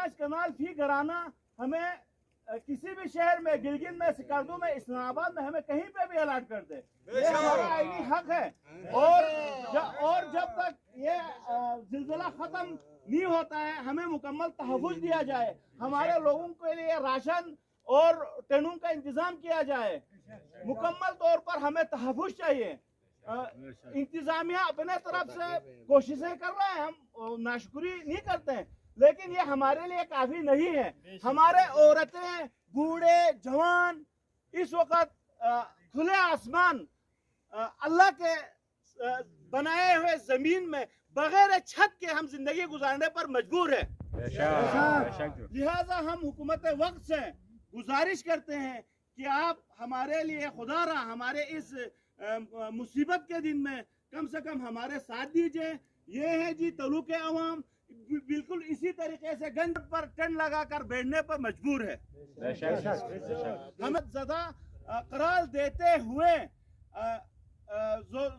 5 کنال فی گھرانہ ہمیں کسی بھی شہر میں، گلگت میں، سکردو میں، اسلام آباد میں ہمیں کہیں پہ بھی الاٹ کر دے، یہ ہمارا آئینی حق ہے۔ اور جب تک یہ زلزلہ ختم نہیں ہوتا ہے ہمیں مکمل تحفظ دیا جائے، ہمارے لوگوں کے لیے راشن اور ٹینوں کا انتظام کیا جائے، مکمل طور پر ہمیں تحفظ چاہیے۔ انتظامیہ اپنے طرف سے کوششیں کر رہے ہیں، ہم ناشکری نہیں کرتے ہیں، لیکن یہ ہمارے لیے کافی نہیں ہے۔ ہمارے عورتیں، بوڑھے، جوان اس وقت کھلے آسمان اللہ کے بنائے ہوئے زمین میں بغیر چھت کے ہم زندگی گزارنے پر مجبور ہیں۔ لہذا ہم حکومت وقت سے گزارش کرتے ہیں کہ آپ ہمارے لیے خدا را ہمارے اس مصیبت کے دن میں کم سے کم ہمارے ساتھ دیجئے۔ یہ ہے جی تعلق عوام بالکل اسی طریقے سے گنج پر ٹینٹ لگا کر بیٹھنے پر مجبور ہے۔ ہمیں زیادہ قرار دیتے ہوئے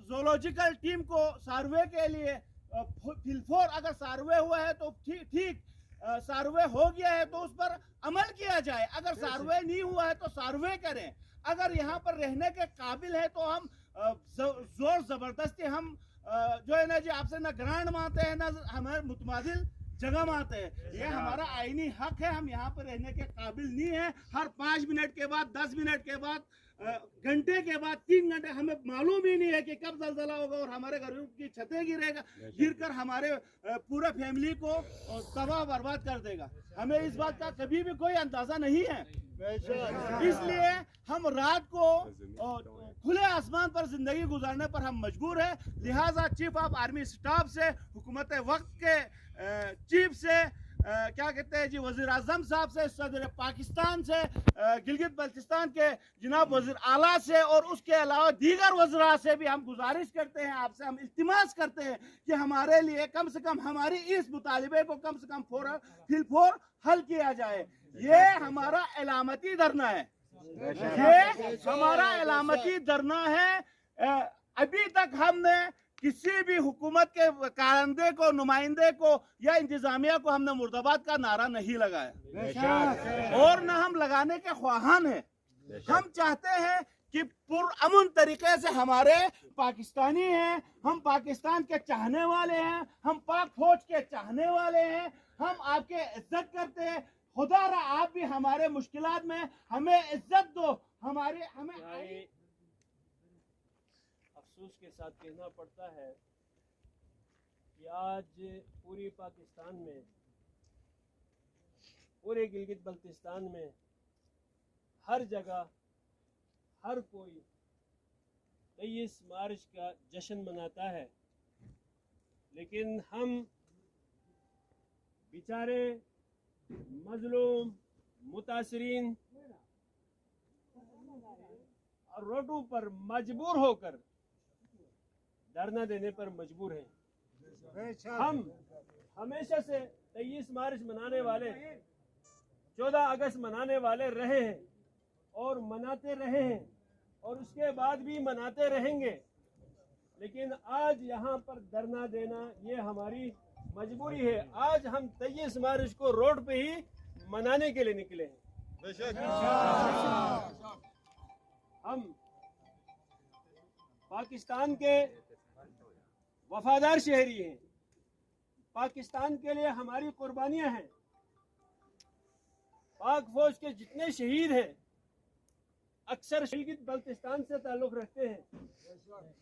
زولوجیکل ٹیم کو سروے کے لیے فلفور اگر سروے ہوا ہے تو ٹھیک، سروے ہو گیا ہے تو اس پر عمل کیا جائے، اگر سروے نہیں ہوا ہے تو سروے کریں، اگر یہاں پر رہنے کے قابل ہے تو ہم زور زبردستی ہم جو ہے نا جی آپ سے نہ گرانٹ مانگتے ہیں نہ ہمیں متبادل جگہ مانگتے ہیں، یہ ہمارا آئینی حق ہے، ہم یہاں پر رہنے کے قابل نہیں ہیں۔ ہر 5 منٹ کے بعد، 10 منٹ کے بعد، گھنٹے کے بعد، 3 گھنٹے ہمیں معلوم ہی نہیں ہے کہ کب زلزلہ ہوگا اور ہمارے گھروں کی چھتیں گر کر ہمارے پورے فیملی کو تباہ برباد کر دے گا، ہمیں اس بات کا کبھی بھی کوئی اندازہ نہیں ہے۔ اس لیے ہم رات کو کھلے آسمان پر زندگی گزارنے پر ہم مجبور ہیں۔ لہٰذا چیف آف آرمی سٹاف سے، حکومت وقت کے چیف سے، کیا کہتے ہیں جی وزیر اعظم صاحب سے، صدر پاکستان سے، گلگت بلتستان کے جناب وزیر اعلیٰ سے اور اس کے علاوہ دیگر وزراء سے بھی ہم گزارش کرتے ہیں، آپ سے ہم التماس کرتے ہیں کہ ہمارے لیے کم سے کم ہماری اس مطالبے کو کم سے کم فور حل کیا جائے۔ یہ ہمارا علامتی دھرنا ہے، یہ ہمارا علامتی دھرنا ہے۔ ابھی تک ہم نے کسی بھی حکومت کے کارندے کو، نمائندے کو یا انتظامیہ کو ہم نے مرد آباد کا نعرہ نہیں لگایا اور نہ ہم لگانے کے خواہاں ہیں۔ ہم چاہتے ہیں کہ پرامن طریقے سے ہمارے پاکستانی ہیں، ہم پاکستان کے چاہنے والے ہیں، ہم پاک فوج کے چاہنے والے ہیں، ہم آپ کے عزت کرتے ہیں۔ خدا را آپ بھی ہمارے مشکلات میں ہمیں عزت دو، ہمیں افسوس کے ساتھ کہنا پڑتا ہے کہ آج پوری پاکستان میں، پورے گلگت بلتستان میں ہر جگہ ہر کوئی 23 مارچ کا جشن مناتا ہے، لیکن ہم بیچارے مظلوم، متاثرین اور روڈوں پر مجبور ہو کر دھرنا دینے پر مجبور ہیں۔ ہم ہمیشہ سے 23 مارچ منانے والے، 14 اگست منانے والے رہے ہیں اور مناتے رہے ہیں اور اس کے بعد بھی مناتے رہیں گے، لیکن آج یہاں پر دھرنا دینا یہ ہماری مجبوری ہے۔ آج ہم 23 مارچ کو روڈ پہ ہی منانے کے لیے نکلے ہیں۔ ہم پاکستان کے وفادار شہری ہیں، پاکستان کے لیے ہماری قربانیاں ہیں، پاک فوج کے جتنے شہید ہیں اکثر گلگت بلتستان سے تعلق رکھتے ہیں،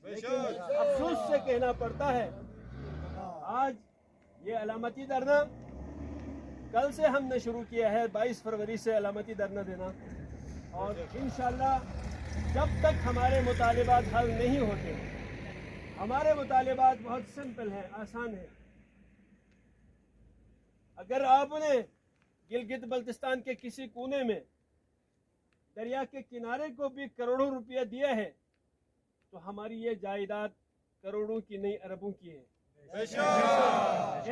لیکن افسوس سے کہنا پڑتا ہے آج یہ علامتی دھرنا کل سے ہم نے شروع کیا ہے، 22 فروری سے علامتی دھرنا دینا، اور انشاءاللہ جب تک ہمارے مطالبات حل نہیں ہوتے، ہمارے مطالبات بہت سمپل ہیں، آسان ہیں۔ اگر آپ نے گلگت بلتستان کے کسی کونے میں دریا کے کنارے کو بھی کروڑوں روپیہ دیا ہے تو ہماری یہ جائیداد کروڑوں کی نہیں اربوں کی ہے،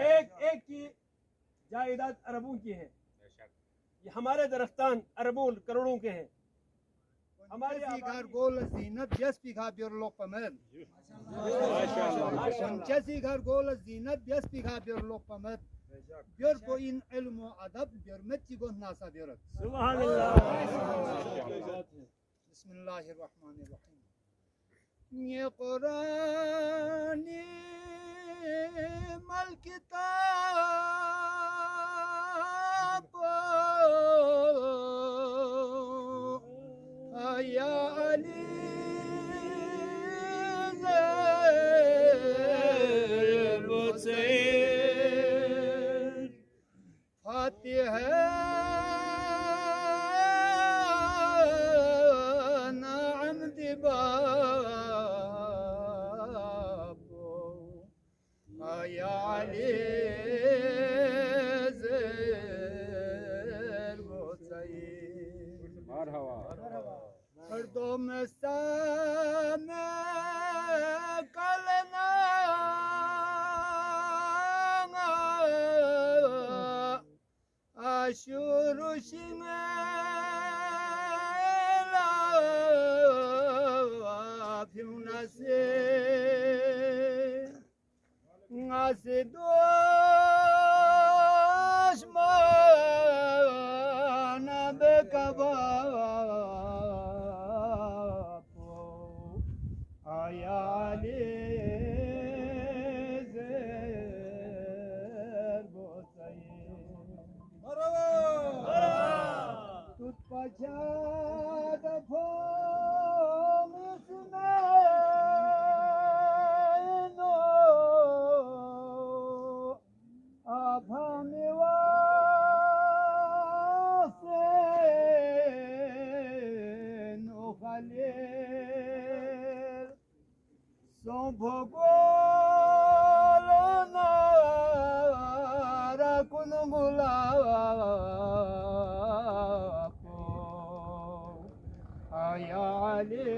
ایک ایک کی جائیداد اربوں کی ہے، یہ ہمارے درختان اربوں کروڑوں کے ہیں، ہمارے گول زینت 10 بیگھا بیرلوک پمد 50 گھر گول زینت 10 بیگھا بیرلوک پمد بير بو إن علم وأدب بير متجو ناسا بيرت. سبحان اللہ. بسم الله الرحمن الرحيم. یہ قرآن مل کتاب یا علی فاتح نعم دباب یا علی زیر بسید مردم سامع کلنا آشور شمالا فیونسه ناسه دشمن بکباب آیا علی زیر بسید تut پچاد فومس نو اب ہمیں واسے نو خلیل سو بھگول نارا کن گلاب آیا علی